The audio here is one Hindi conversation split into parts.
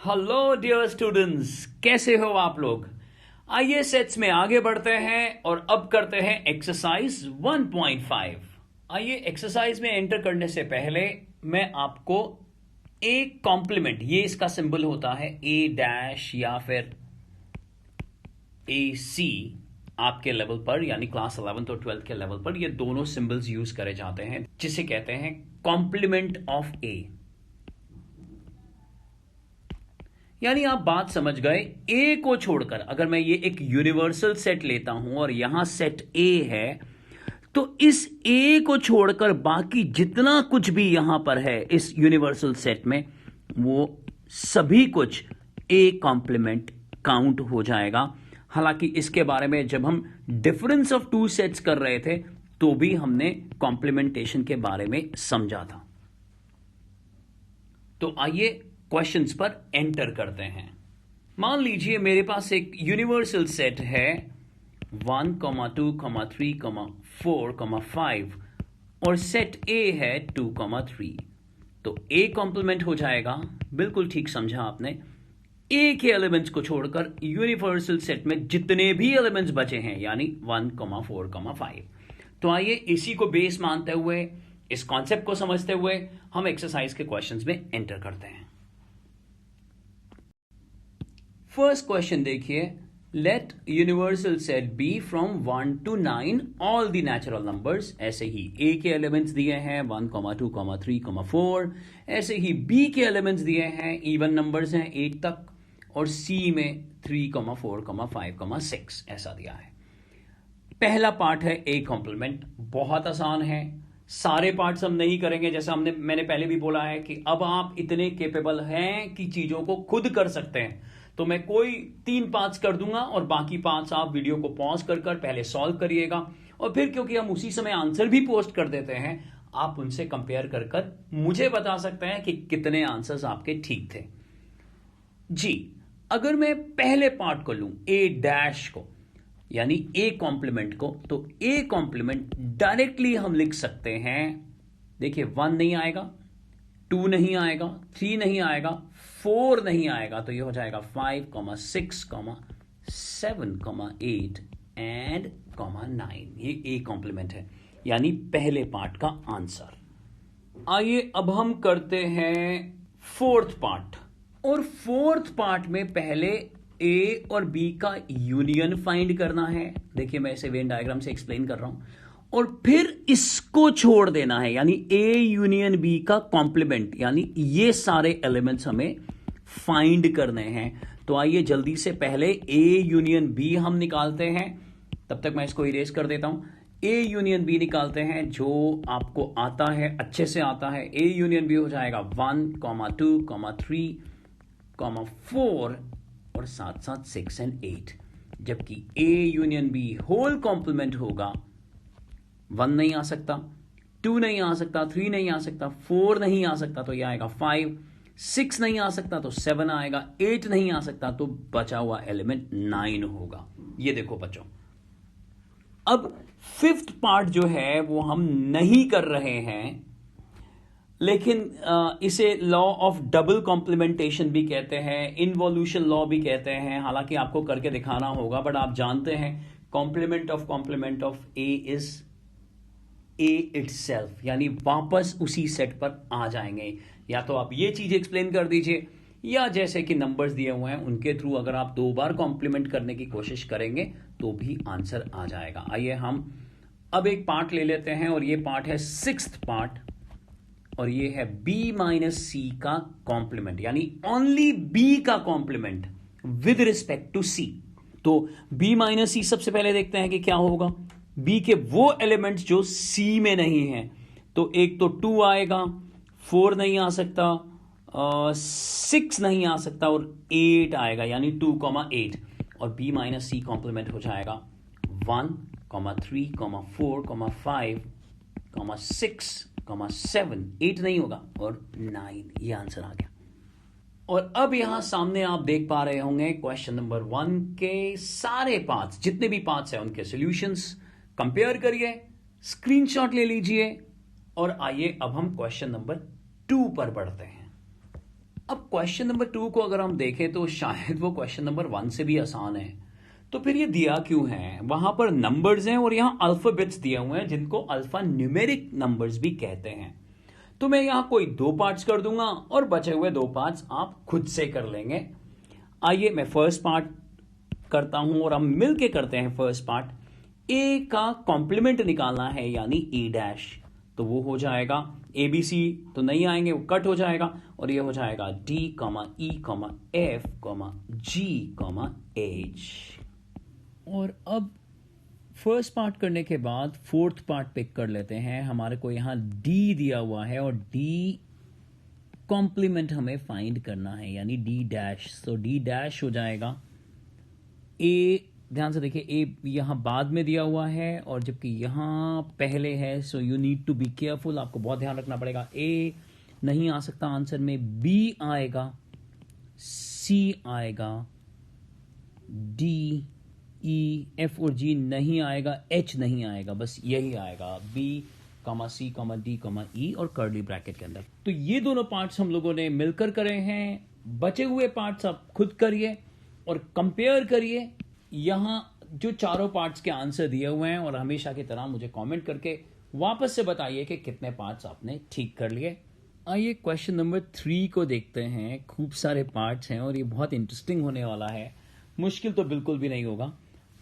हेलो डियर स्टूडेंट्स, कैसे हो आप लोग। आइए सेट्स में आगे बढ़ते हैं और अब करते हैं एक्सरसाइज 1.5। आइए एक्सरसाइज में एंटर करने से पहले मैं आपको एक कॉम्प्लीमेंट, ये इसका सिंबल होता है ए डैश या फिर ए सी, आपके लेवल पर यानी क्लास 11th और 12th के लेवल पर ये दोनों सिंबल्स यूज करे जाते हैं, जिसे कहते हैं कॉम्प्लीमेंट ऑफ ए। यानी आप बात समझ गए। ए को छोड़कर अगर मैं ये एक यूनिवर्सल सेट लेता हूं और यहां सेट ए है, तो इस ए को छोड़कर बाकी जितना कुछ भी यहां पर है इस यूनिवर्सल सेट में, वो सभी कुछ ए कॉम्प्लीमेंट काउंट हो जाएगा। हालांकि इसके बारे में जब हम डिफरेंस ऑफ टू सेट्स कर रहे थे तो भी हमने कॉम्प्लीमेंटेशन के बारे में समझा था। तो आइए क्वेश्चंस पर एंटर करते हैं। मान लीजिए मेरे पास एक यूनिवर्सल सेट है 1, 2, 3, 4, 5 और सेट ए है 2, 3। तो ए कॉम्प्लीमेंट हो जाएगा, बिल्कुल ठीक समझा आपने। ए के एलिमेंट्स को छोड़कर यूनिवर्सल सेट में जितने भी एलिमेंट्स बचे हैं यानी 1, 4, 5। तो आइए इसी को बेस मानते हुए, इस कॉन्सेप्ट को समझते हुए हम एक्सरसाइज के क्वेश्चंस में एंटर करते हैं। फर्स्ट क्वेश्चन देखिए, let universal set be from 1 to 9 all the natural numbers. ऐसे ही ए के एलिमेंट्स दिए हैं 1, 2, 3, 4। ऐसे ही बी के एलिमेंट्स दिए हैं, इवन नंबर्स हैं 8 तक, और सी में 3, 4, 5, 6 ऐसा दिया है। पहला पार्ट है ए कॉम्प्लीमेंट, बहुत आसान है। सारे पार्ट्स हम नहीं करेंगे, जैसा मैंने पहले भी बोला है कि अब आप इतने केपेबल हैं कि चीजों को खुद कर सकते हैं। तो मैं कोई 3 पार्ट्स कर दूंगा और बाकी पार्ट्स आप वीडियो को पॉज कर पहले सॉल्व करिएगा, और फिर क्योंकि हम उसी समय आंसर भी पोस्ट कर देते हैं, आप उनसे कंपेयर कर मुझे बता सकते हैं कि कितने आंसर्स आपके ठीक थे। जी, अगर मैं पहले पार्ट को लूं, ए डैश को यानी ए कॉम्प्लीमेंट को, तो ए कॉम्प्लीमेंट डायरेक्टली हम लिख सकते हैं। देखिए 1 नहीं आएगा, 2 नहीं आएगा, 3 नहीं आएगा, 4 नहीं आएगा, तो ये हो जाएगा 5, 6, 7, 8 एंड 9। ये ए कॉम्प्लीमेंट है यानी पहले पार्ट का आंसर। आइए अब हम करते हैं फोर्थ पार्ट, और फोर्थ पार्ट में पहले ए और बी का यूनियन फाइंड करना है। देखिए मैं इसे वेन डायग्राम से एक्सप्लेन कर रहा हूं, और फिर इसको छोड़ देना है यानी ए यूनियन बी का कॉम्प्लीमेंट, यानी ये सारे एलिमेंट्स हमें फाइंड करने हैं। तो आइए जल्दी से पहले ए यूनियन बी हम निकालते हैं। तब तक मैं इसको इरेज कर देता हूं। ए यूनियन बी निकालते हैं, जो आपको आता है, अच्छे से आता है। ए यूनियन बी हो जाएगा 1, 2, 3, 4 और साथ साथ 6 एंड 8। जबकि A union B whole complement होगा 1 नहीं आ सकता, 2 नहीं आ सकता, 3 नहीं आ सकता, 4 नहीं आ सकता, तो यह आएगा 5, 6 नहीं आ सकता तो 7 आएगा, 8 नहीं आ सकता तो बचा हुआ एलिमेंट 9 होगा। ये देखो बच्चों, अब फिफ्थ पार्ट जो है वो हम नहीं कर रहे हैं, लेकिन इसे लॉ ऑफ डबल कॉम्प्लीमेंटेशन भी कहते हैं, इनवॉल्यूशन लॉ भी कहते हैं। हालांकि आपको करके दिखाना होगा, बट आप जानते हैं complement of A is A itself, यानी वापस उसी सेट पर आ जाएंगे। या तो आप ये चीज एक्सप्लेन कर दीजिए, या जैसे कि नंबर्स दिए हुए हैं उनके थ्रू अगर आप 2 बार कॉम्प्लीमेंट करने की कोशिश करेंगे तो भी आंसर आ जाएगा। आइए हम अब एक पार्ट ले लेते हैं, और ये पार्ट है सिक्स्थ पार्ट, और ये है बी माइनस सी का कॉम्प्लीमेंट, यानी ओनली बी का कॉम्प्लीमेंट विद रिस्पेक्ट टू सी। तो बी माइनस सी सबसे पहले देखते हैं कि क्या होगा। बी के वो एलिमेंट्स जो सी में नहीं है, तो एक तो 2 आएगा, 4 नहीं आ सकता, 6 नहीं आ सकता, और 8 आएगा यानी 2, 8। और बी माइनस सी कॉम्प्लीमेंट हो जाएगा 1, 3, 4, 5, 6, 7, 8 नहीं होगा, और 9। ये आंसर आ गया। और अब यहां सामने आप देख पा रहे होंगे क्वेश्चन नंबर 1 के सारे पार्ट्स, जितने भी पार्ट्स हैं उनके सॉल्यूशंस कंपेयर करिए, स्क्रीनशॉट ले लीजिए, और आइए अब हम क्वेश्चन नंबर 2 पर बढ़ते हैं। अब क्वेश्चन नंबर 2 को अगर हम देखें तो शायद वो क्वेश्चन नंबर 1 से भी आसान है। तो फिर ये दिया क्यों है? वहां पर नंबर्स हैं और यहां अल्फाबेट्स दिए हुए हैं जिनको अल्फा न्यूमेरिक नंबर्स भी कहते हैं। तो मैं यहां कोई 2 पार्ट्स कर दूंगा और बचे हुए 2 पार्ट्स आप खुद से कर लेंगे। आइए मैं फर्स्ट पार्ट करता हूं और हम मिलके करते हैं फर्स्ट पार्ट। ए का कॉम्प्लीमेंट निकालना है यानी ए डैश, तो वो हो जाएगा ए बी सी तो नहीं आएंगे, वो कट हो जाएगा और ये हो जाएगा D comma E comma F comma G comma H. और अब फर्स्ट पार्ट करने के बाद फोर्थ पार्ट पिक कर लेते हैं। हमारे को यहां डी दिया हुआ है और डी कॉम्प्लीमेंट हमें फाइंड करना है यानी डी डैश, तो डी डैश हो जाएगा ए। ध्यान से देखिए ए यहां बाद में दिया हुआ है और जबकि यहां पहले है, so you need to be careful, आपको बहुत ध्यान रखना पड़ेगा। ए नहीं आ सकता आंसर में, बी आएगा, सी आएगा, डी ई एफ और जी नहीं आएगा, एच नहीं आएगा, बस यही आएगा B comma C comma D comma ई और कर्ली ब्रैकेट के अंदर। तो ये दोनों पार्ट्स हम लोगों ने मिलकर करे हैं। बचे हुए पार्ट्स आप खुद करिए और कंपेयर करिए। यहां जो चारों पार्ट्स के आंसर दिए हुए हैं और हमेशा की तरह मुझे कमेंट करके वापस से बताइए कि कितने पार्ट्स आपने ठीक कर लिए। आइए क्वेश्चन नंबर 3 को देखते हैं। खूब सारे पार्ट्स हैं और ये बहुत इंटरेस्टिंग होने वाला है, मुश्किल तो बिल्कुल भी नहीं होगा।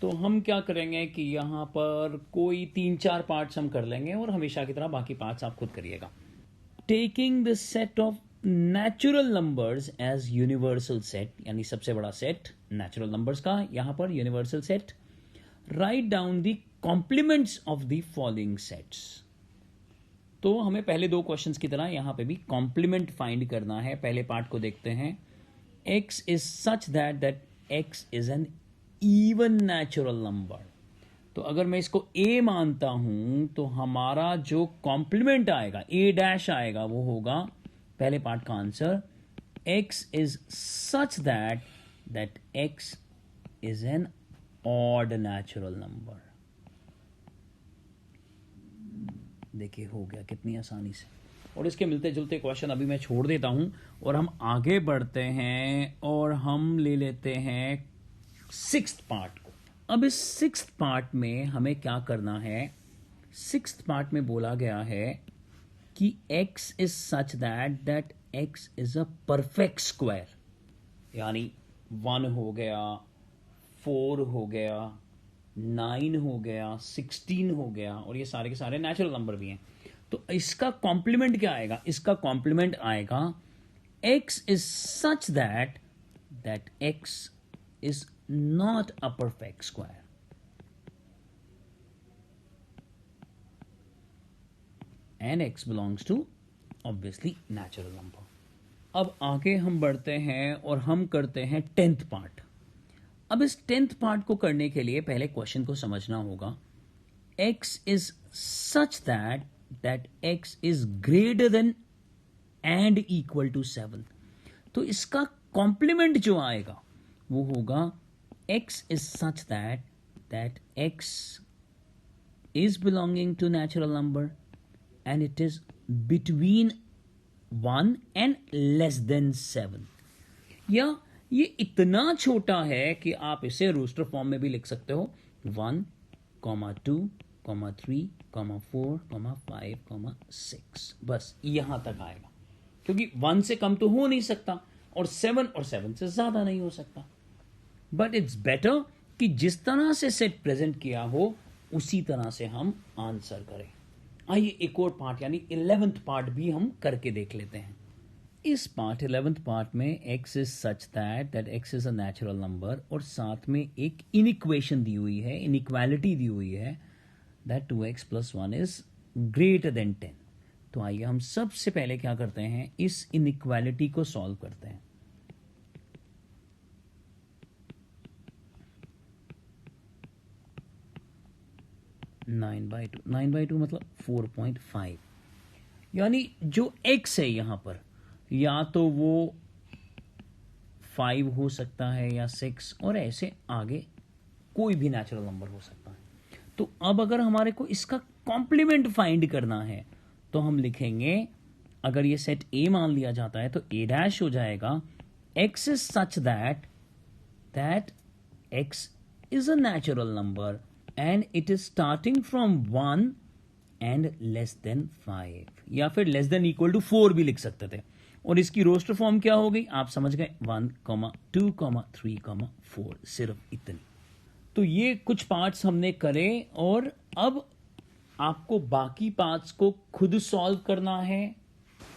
तो हम क्या करेंगे कि यहाँ पर कोई 3-4 पार्ट्स हम कर लेंगे और हमेशा की तरह बाकी पार्ट्स आप खुद करिएगा। Taking the set of natural numbers as universal set, यानी सबसे बड़ा सेट नेचुरल नंबर्स का, यहां पर universal set. Write down the complements of the following sets. तो हमें पहले 2 क्वेश्चंस की तरह यहां पे भी कॉम्प्लीमेंट फाइंड करना है। पहले पार्ट को देखते हैं। x is such that x is an even natural number. तो अगर मैं इसको a मानता हूं तो हमारा जो कॉम्प्लीमेंट आएगा, a डैश आएगा, वो होगा पहले पार्ट का answer x is such that x is an odd natural number. देखिए हो गया कितनी आसानी से। और इसके मिलते जुलते क्वेश्चन अभी मैं छोड़ देता हूं और हम आगे बढ़ते हैं और हम ले लेते हैं 6th पार्ट को। अब इस 6th पार्ट में हमें क्या करना है? 6th पार्ट में बोला गया है कि x is such that x is a perfect square, यानी 1 हो गया, 4 हो गया, 9 हो गया, 16 हो गया और ये सारे के सारे नेचुरल नंबर भी हैं। तो इसका कॉम्प्लीमेंट क्या आएगा? इसका कॉम्प्लीमेंट आएगा x is such that x is not a perfect square. And x belongs to obviously natural number. अब आगे हम बढ़ते हैं और हम करते हैं 10th पार्ट। अब इस 10th पार्ट को करने के लिए पहले क्वेश्चन को समझना होगा। x is such that x is greater than and equal to 7। तो इसका कॉम्प्लीमेंट जो आएगा वो होगा x is such that x is belonging to natural number and it is between 1 and less than 7, या ये इतना छोटा है कि आप इसे रोस्टर फॉर्म में भी लिख सकते हो 1, 2, 3, 4, 5, 6, बस यहां तक आएगा, क्योंकि 1 से कम तो हो नहीं सकता और 7 से ज्यादा नहीं हो सकता। बट इट्स बेटर कि जिस तरह से सेट प्रेजेंट किया हो उसी तरह से हम आंसर करें। आइए एक और पार्ट यानी 11th पार्ट भी हम करके देख लेते हैं। इस पार्ट 11th पार्ट में x is such that x is a natural number और साथ में एक इनइक्वेशन दी हुई है, इनइक्वालिटी दी हुई है that 2x + 1 is greater then 10। तो आइए हम सबसे पहले क्या करते हैं, इस इनइक्वालिटी को सॉल्व करते हैं। नाइन बाई टू मतलब 4.5, यानी जो x है यहां पर या तो वो 5 हो सकता है या 6 और ऐसे आगे कोई भी नेचुरल नंबर हो सकता है। तो अब अगर हमारे को इसका कॉम्प्लीमेंट फाइंड करना है तो हम लिखेंगे अगर ये सेट ए मान लिया जाता है तो ए डैश हो जाएगा x is such that x is a natural number and it is starting from 1 and less than 5, या फिर लेस देन इक्वल टू 4 भी लिख सकते थे। और इसकी रोस्टर फॉर्म क्या हो गई, आप समझ गए, 1, 2, 3, 4, सिर्फ इतनी। तो ये कुछ पार्ट्स हमने करे और अब आपको बाकी पार्ट्स को खुद सॉल्व करना है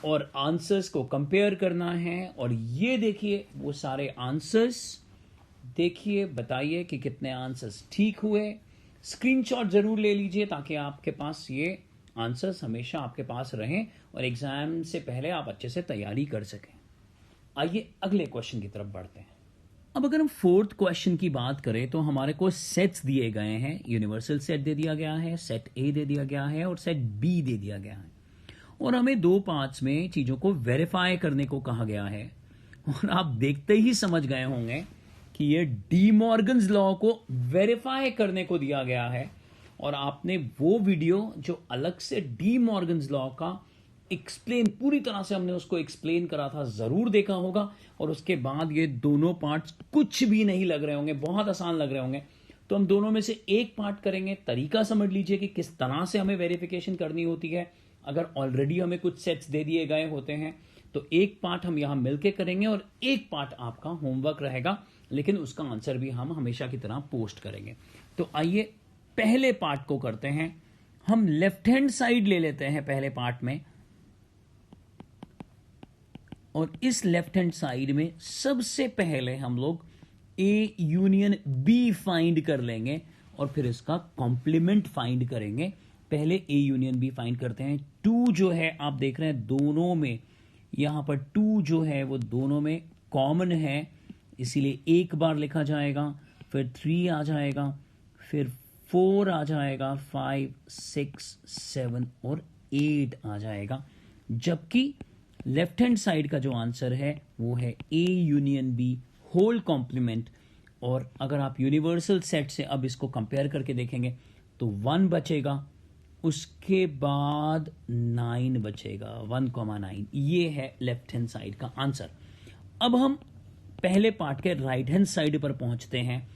और आंसर्स को कंपेयर करना है। और ये देखिए वो सारे आंसर्स, देखिए बताइए कि कितने आंसर्स ठीक हुए। स्क्रीनशॉट जरूर ले लीजिए ताकि आपके पास ये आंसर्स हमेशा आपके पास रहें और एग्जाम से पहले आप अच्छे से तैयारी कर सकें। आइए अगले क्वेश्चन की तरफ बढ़ते हैं। अब अगर हम फोर्थ क्वेश्चन की बात करें तो हमारे को सेट्स दिए गए हैं, यूनिवर्सल सेट दे दिया गया है, सेट ए दे दिया गया है और सेट बी दे दिया गया है, और हमें दो पार्ट्स में चीजों को वेरीफाई करने को कहा गया है। और आप देखते ही समझ गए होंगे कि ये डी मॉर्गन्स लॉ को वेरीफाई करने को दिया गया है। और आपने वो वीडियो जो अलग से डी मॉर्गन्स लॉ का एक्सप्लेन, पूरी तरह से हमने उसको एक्सप्लेन करा था, जरूर देखा होगा। और उसके बाद ये दोनों पार्ट्स कुछ भी नहीं लग रहे होंगे, बहुत आसान लग रहे होंगे। तो हम दोनों में से एक पार्ट करेंगे। तरीका समझ लीजिए कि किस तरह से हमें वेरिफिकेशन करनी होती है। अगर ऑलरेडी हमें कुछ सेट्स दे दिए गए होते हैं तो एक पार्ट हम यहां मिलके करेंगे और एक पार्ट आपका होमवर्क रहेगा, लेकिन उसका आंसर भी हम हमेशा की तरह पोस्ट करेंगे। तो आइए पहले पार्ट को करते हैं। हम लेफ्ट हैंड साइड ले लेते हैं पहले पार्ट में, और इस लेफ्ट हैंड साइड में सबसे पहले हम लोग ए यूनियन बी फाइंड कर लेंगे और फिर इसका कॉम्प्लीमेंट फाइंड करेंगे। पहले ए यूनियन बी फाइंड करते हैं। 2 जो है आप देख रहे हैं दोनों में, यहां पर 2 जो है वो दोनों में कॉमन है, इसीलिए एक बार लिखा जाएगा, फिर 3 आ जाएगा, फिर 4 आ जाएगा, 5, 6, 7 और 8 आ जाएगा। जबकि लेफ्ट हैंड साइड का जो आंसर है वो है A union B whole complement. और अगर आप यूनिवर्सल सेट से अब इसको कंपेयर करके देखेंगे तो 1 बचेगा, उसके बाद 9 बचेगा, 1,9। ये है लेफ्ट हैंड साइड का आंसर। अब हम पहले पार्ट के राइट हैंड साइड पर पहुंचते हैं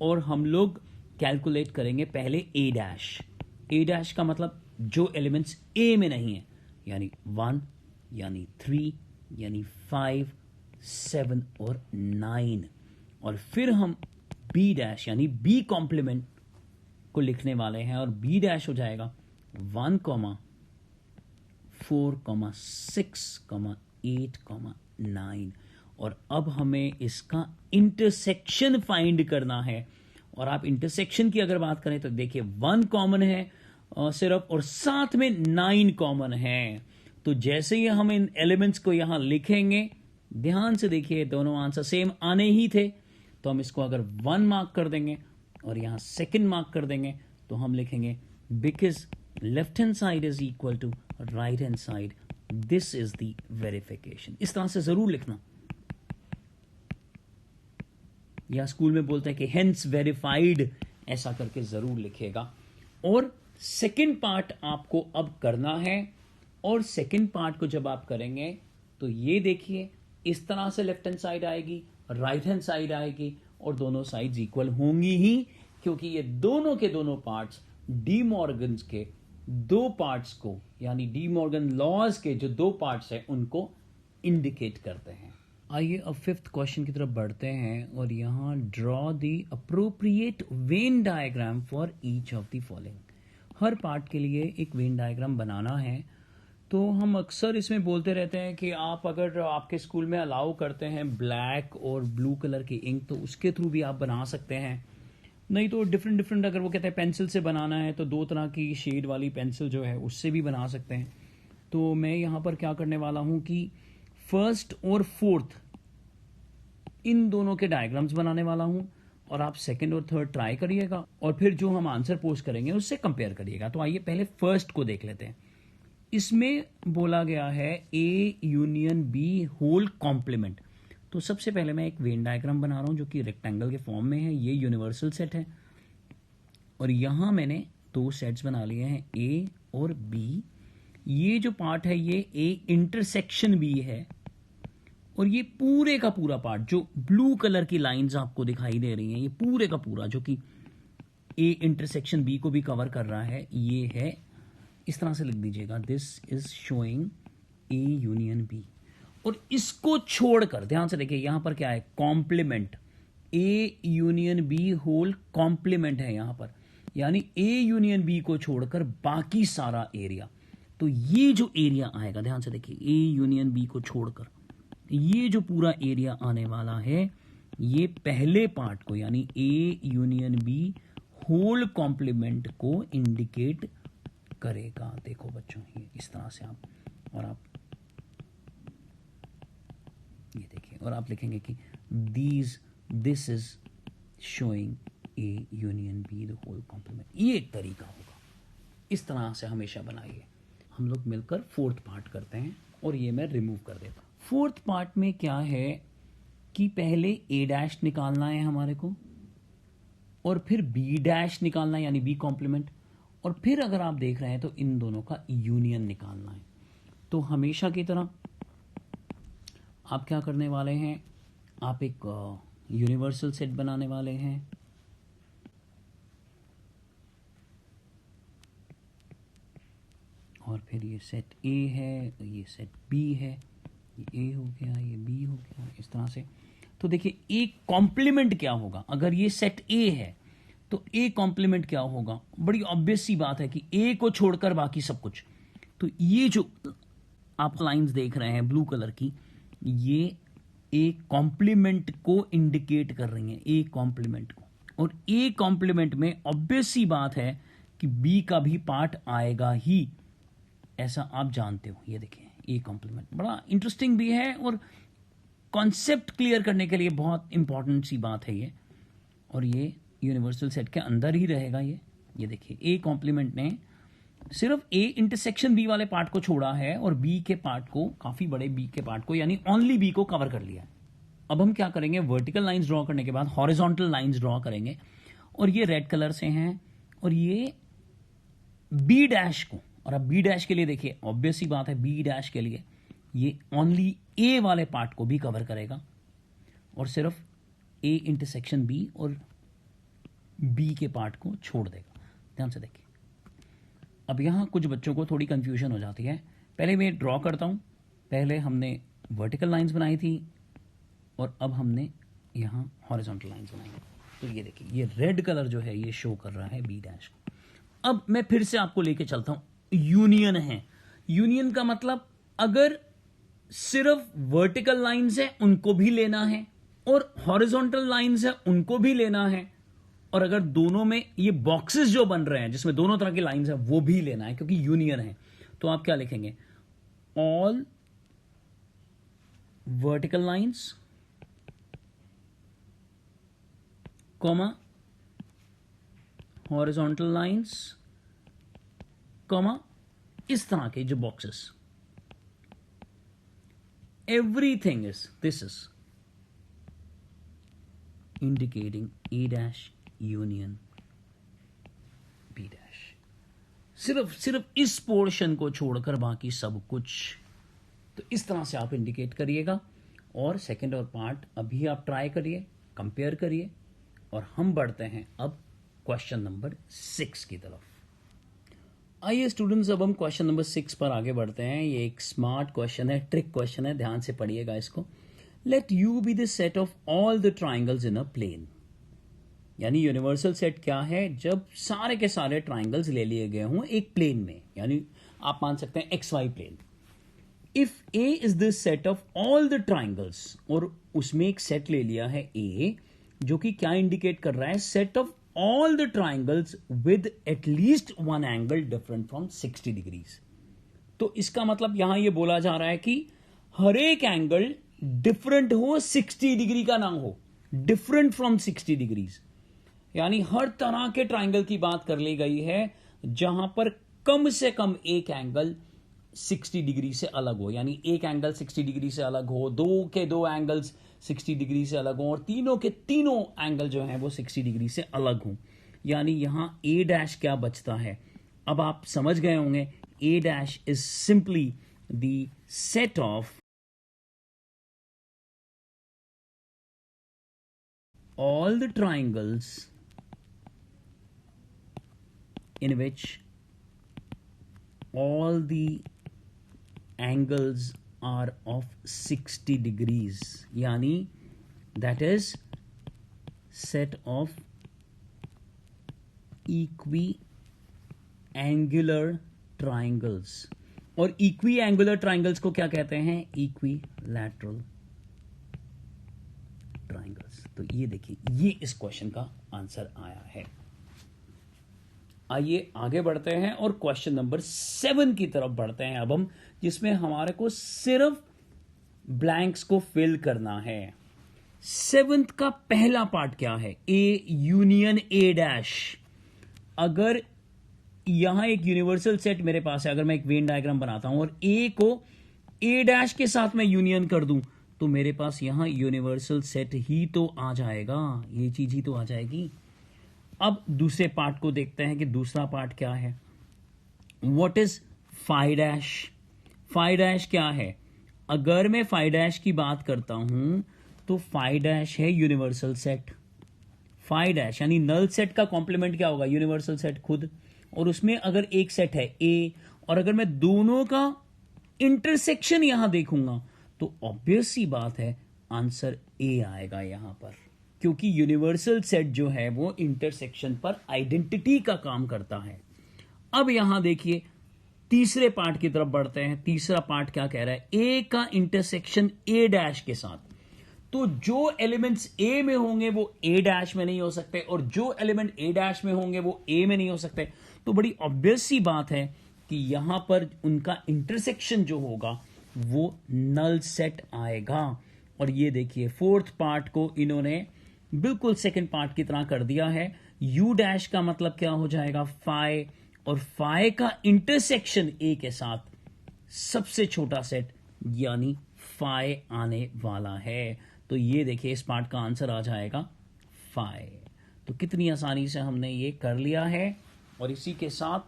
और हम लोग कैलकुलेट करेंगे पहले ए डैश। ए डैश का मतलब जो एलिमेंट्स ए में नहीं है, यानी 1, यानी 3, यानी 5, 7 और 9। और फिर हम बी डैश यानी बी कॉम्प्लीमेंट को लिखने वाले हैं और बी डैश हो जाएगा 1, 4, 6, 8, 9। और अब हमें इसका इंटरसेक्शन फाइंड करना है। और आप इंटरसेक्शन की अगर बात करें तो देखिए 1 कॉमन है सिर्फ, और साथ में 9 कॉमन है। तो जैसे ही हम इन एलिमेंट्स को यहां लिखेंगे, ध्यान से देखिए दोनों आंसर सेम आने ही थे, तो हम इसको अगर 1 मार्क कर देंगे और यहां सेकंड मार्क कर देंगे तो हम लिखेंगे because left hand side is equal to right hand side, this is the verification. इस तरह से जरूर लिखना, या स्कूल में बोलते हैं कि हेंस वेरीफाइड, ऐसा करके जरूर लिखेगा। और सेकंड पार्ट आपको अब करना है, और सेकंड पार्ट को जब आप करेंगे तो ये देखिए इस तरह से लेफ्ट हैंड साइड आएगी, राइट हैंड साइड आएगी, और दोनों साइड्स इक्वल होंगी ही, क्योंकि ये दोनों के दोनों पार्ट्स डी मॉर्गन्स के 2 पार्ट्स को, यानी डी मॉर्गन लॉज के जो 2 पार्ट्स हैं उनको इंडिकेट करते हैं। आइए अब 5th क्वेश्चन की तरफ बढ़ते हैं, और यहां draw the appropriate Venn diagram for each of the following. Her part के लिए एक वेन डायग्राम बनाना है। तो हम अक्सर इसमें बोलते रहते हैं कि आप अगर आपके स्कूल में अलाउ करते हैं ब्लैक और ब्लू कलर की इंक तो उसके थ्रू भी आप बना सकते हैं, नहीं तो डिफरेंट अगर वो कहते हैं पेंसिल से बनाना है तो 2 तरह की शेड वाली पेंसिल जो है उससे भी बना सकते हैं। तो मैं यहाँ पर क्या करने वाला हूँ कि 1st और 4th इन दोनों के डायग्राम्स बनाने वाला हूँ, और आप 2nd और 3rd ट्राई करिएगा और फिर जो हम आंसर पोस्ट करेंगे उससे कंपेयर करिएगा। तो आइए पहले 1st को देख लेते हैं। इसमें बोला गया है A union B whole complement. तो सबसे पहले मैं एक वेन डायग्राम बना रहा हूं जो कि रेक्टेंगल के फॉर्म में है। ये यूनिवर्सल सेट है, और यहां मैंने 2 सेट्स बना लिए हैं ए और बी। ये जो पार्ट है ये ए इंटरसेक्शन बी है, और ये पूरे का पूरा पार्ट जो ब्लू कलर की लाइंस आपको दिखाई दे रही हैं, ये पूरे का पूरा जो कि ए इंटरसेक्शन बी को भी कवर कर रहा है, ये है, इस तरह से लिख दीजिएगा, this is showing A union B. और इसको छोड़कर ध्यान से देखिए यहां पर क्या है, complement, A union B whole complement है यहां पर, यानी ए यूनियन बी को छोड़कर बाकी सारा एरिया। तो ये जो एरिया आएगा, ध्यान से देखिए, ए यूनियन बी को छोड़कर ये जो पूरा एरिया आने वाला है, ये पहले पार्ट को यानी A union B whole complement को इंडिकेट करेगा। देखो बच्चों, ये इस तरह से आप, और आप ये देखिए, और आप लिखेंगे कि this is showing A union B the whole complement. ये एक तरीका होगा, इस तरह से हमेशा बनाइए। हम लोग मिलकर फोर्थ पार्ट करते हैं, और ये मैं रिमूव कर देता हूं। फोर्थ पार्ट में क्या है कि पहले ए डैश निकालना है हमारे को, और फिर बी डैश निकालना है यानी बी कॉम्प्लीमेंट, और फिर अगर आप देख रहे हैं तो इन दोनों का यूनियन निकालना है। तो हमेशा की तरह आप क्या करने वाले हैं, आप एक यूनिवर्सल सेट बनाने वाले हैं, और फिर ये सेट ए है, ये सेट बी है, ये ए हो गया, ये बी हो गया, इस तरह से। तो देखिए ए कॉम्प्लीमेंट क्या होगा, अगर ये सेट ए है तो ए कॉम्प्लीमेंट क्या होगा, बड़ी ऑब्वियस सी बात है कि ए को छोड़कर बाकी सब कुछ। तो ये जो आप लाइंस देख रहे हैं ब्लू कलर की, ये ए कॉम्प्लीमेंट को इंडिकेट कर रही हैं, ए कॉम्प्लीमेंट को। और ए कॉम्प्लीमेंट में ऑब्वियस सी बात है कि बी का भी पार्ट आएगा ही, ऐसा आप जानते हो। ये देखिए ए कॉम्प्लीमेंट बड़ा इंटरेस्टिंग भी है, और कॉन्सेप्ट क्लियर करने के लिए बहुत इंपॉर्टेंट सी बात है ये, और ये यूनिवर्सल सेट के अंदर ही रहेगा ये देखिए ए कॉम्प्लीमेंट ने सिर्फ ए इंटरसेक्शन बी वाले पार्ट को छोड़ा है, और बी के पार्ट को, काफी बड़े बी के पार्ट को, यानी ओनली बी को कवर कर लिया है। अब हम क्या करेंगे, वर्टिकल लाइंस ड्रॉ करने के बाद हॉरिजॉन्टल लाइंस ड्रॉ करेंगे, और ये रेड कलर से हैं, और ये बी डैश को, और अब बी डैश के लिए देखिए ऑब्वियस ही बात है, बी डैश के लिए ये ओनली ए वाले पार्ट को भी कवर करेगा, और सिर्फ ए इंटरसेक्शन बी और बी के पार्ट को छोड़ देगा। ध्यान से देखिए, अब यहां कुछ बच्चों को थोड़ी कंफ्यूजन हो जाती है। पहले मैं ड्रॉ करता हूं, पहले हमने वर्टिकल लाइंस बनाई थी, और अब हमने यहां हॉरिजॉन्टल लाइंस बनाई। तो ये देखिए, ये रेड कलर जो है ये शो कर रहा है बी डैश को। अब मैं फिर से आपको लेके चलता हूं, यूनियन है। यूनियन का मतलब अगर सिर्फ वर्टिकल लाइंस है उनको भी लेना है, और हॉरिजॉन्टल लाइंस है उनको भी लेना है, और अगर दोनों में ये बॉक्सेस जो बन रहे हैं जिसमें दोनों तरह की लाइंस है वो भी लेना है, क्योंकि यूनियन है। तो आप क्या लिखेंगे, all vertical lines comma horizontal lines comma इस तरह के जो boxes, everything is, this is indicating A dash union B dash. सिर्फ इस पोर्शन को छोड़कर बाकी सब कुछ। तो इस तरह से आप इंडिकेट करिएगा, और सेकंड और पार्ट अभी आप ट्राई करिए, कंपेयर करिए, और हम बढ़ते हैं अब क्वेश्चन नंबर 6 की तरफ। आइए स्टूडेंट्स, अब हम क्वेश्चन नंबर 6 पर आगे बढ़ते हैं। ये एक स्मार्ट क्वेश्चन है, ट्रिक क्वेश्चन है, ध्यान से पढ़िएगा इसको। Let U be the set of all the triangles in a plane. यानी यूनिवर्सल सेट क्या है, जब सारे के सारे ट्राइंगल्स ले लिए गए हों एक प्लेन में, यानी आप मान सकते हैं XY plane. If A is the set of all the triangles, और उसमें एक सेट ले लिया है ए, जो कि क्या इंडिकेट कर रहा है, set of all the triangles with at least one angle different from 60 degrees. तो इसका मतलब यहां ये बोला जा रहा है कि हर एक एंगल डिफरेंट हो, 60 डिग्री का ना हो, डिफरेंट फ्रॉम 60 डिग्रीज। यानी हर तरह के ट्राइंगल की बात कर ली गई है जहां पर कम से कम एक एंगल 60 डिग्री से अलग हो, यानी एक एंगल 60 डिग्री से अलग हो, दो के दो एंगल्स 60 डिग्री से अलग हो, और तीनों के तीनों एंगल जो हैं वो 60 डिग्री से अलग हों। यानी यहां ए डैश क्या बचता है, अब आप समझ गए होंगे A dash is simply the set of all the triangles in which all the angles are of 60 degrees, यानी that is set of equiangular triangles. और equiangular triangles को क्या कहते हैं? Equilateral triangles. तो ये देखिए, ये इस क्वेश्चन का आंसर आया है. आइए आगे बढ़ते हैं और क्वेश्चन नंबर 7 की तरफ बढ़ते हैं अब हम, जिसमें हमारे को सिर्फ ब्लैंक्स को फिल करना है. 7th का पहला पार्ट क्या है? A union A dash. अगर यहां एक यूनिवर्सल सेट मेरे पास है, अगर मैं एक वेन डायग्राम बनाता हूं और ए को ए डैश के साथ मैं यूनियन कर दूं, तो मेरे पास यहां यूनिवर्सल सेट ही तो आ जाएगा, ये चीज ही तो आ जाएगी. अब दूसरे पार्ट को देखते हैं कि दूसरा पार्ट क्या है. What is phi dash? Phi dash क्या है? अगर मैं फाई डैश की बात करता हूं तो फाई डैश है यूनिवर्सल सेट. फाई डैश यानी नल सेट का कॉम्प्लीमेंट क्या होगा? यूनिवर्सल सेट खुद. और उसमें अगर एक सेट है ए, और अगर मैं दोनों का इंटरसेक्शन यहां देखूंगा तो ऑब्वियस सी बात है आंसर ए आएगा यहां पर, क्योंकि यूनिवर्सल सेट जो है वो इंटरसेक्शन पर आइडेंटिटी का काम करता है. अब यहां देखिए तीसरे पार्ट की तरफ बढ़ते हैं. तीसरा पार्ट क्या कह रहा है? ए का इंटरसेक्शन ए डैश के साथ. तो जो एलिमेंट्स ए में होंगे वो ए डैश में नहीं हो सकते, और जो एलिमेंट ए डैश में होंगे वो ए में नहीं हो सकते. तो बड़ी ऑब्वियस सी बात है कि यहां पर उनका इंटरसेक्शन जो होगा वो नल सेट आएगा. और ये देखिए फोर्थ पार्ट को इन्होंने बिल्कुल सेकंड पार्ट की तरह कर दिया है. यू डैश का मतलब क्या हो जाएगा? फाई. और फाई का इंटरसेक्शन ए के साथ सबसे छोटा सेट यानी फाई आने वाला है. तो ये देखिए इस पार्ट का आंसर आ जाएगा फाई. तो कितनी आसानी से हमने ये कर लिया है. और इसी के साथ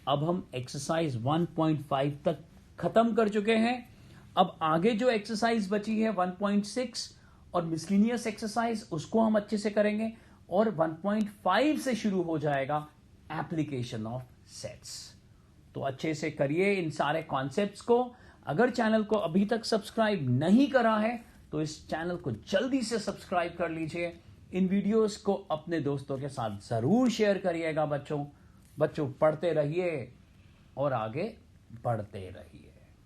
अब हम एक्सरसाइज 1.5 तक खत्म कर चुके हैं. अब आगे जो एक्सरसाइज बची है 1.6 और मिसलिनियस एक्सरसाइज, उसको हम अच्छे से करेंगे. और 1.5 से शुरू हो जाएगा एप्लीकेशन ऑफ सेट्स. तो अच्छे से करिए इन सारे कॉन्सेप्ट्स को. अगर चैनल को अभी तक सब्सक्राइब नहीं करा है तो इस चैनल को जल्दी से सब्सक्राइब कर लीजिए. इन वीडियोस को अपने दोस्तों के साथ जरूर शेयर करिएगा. बच्चों पढ़ते रहिए और आगे बढ़ते रहिए.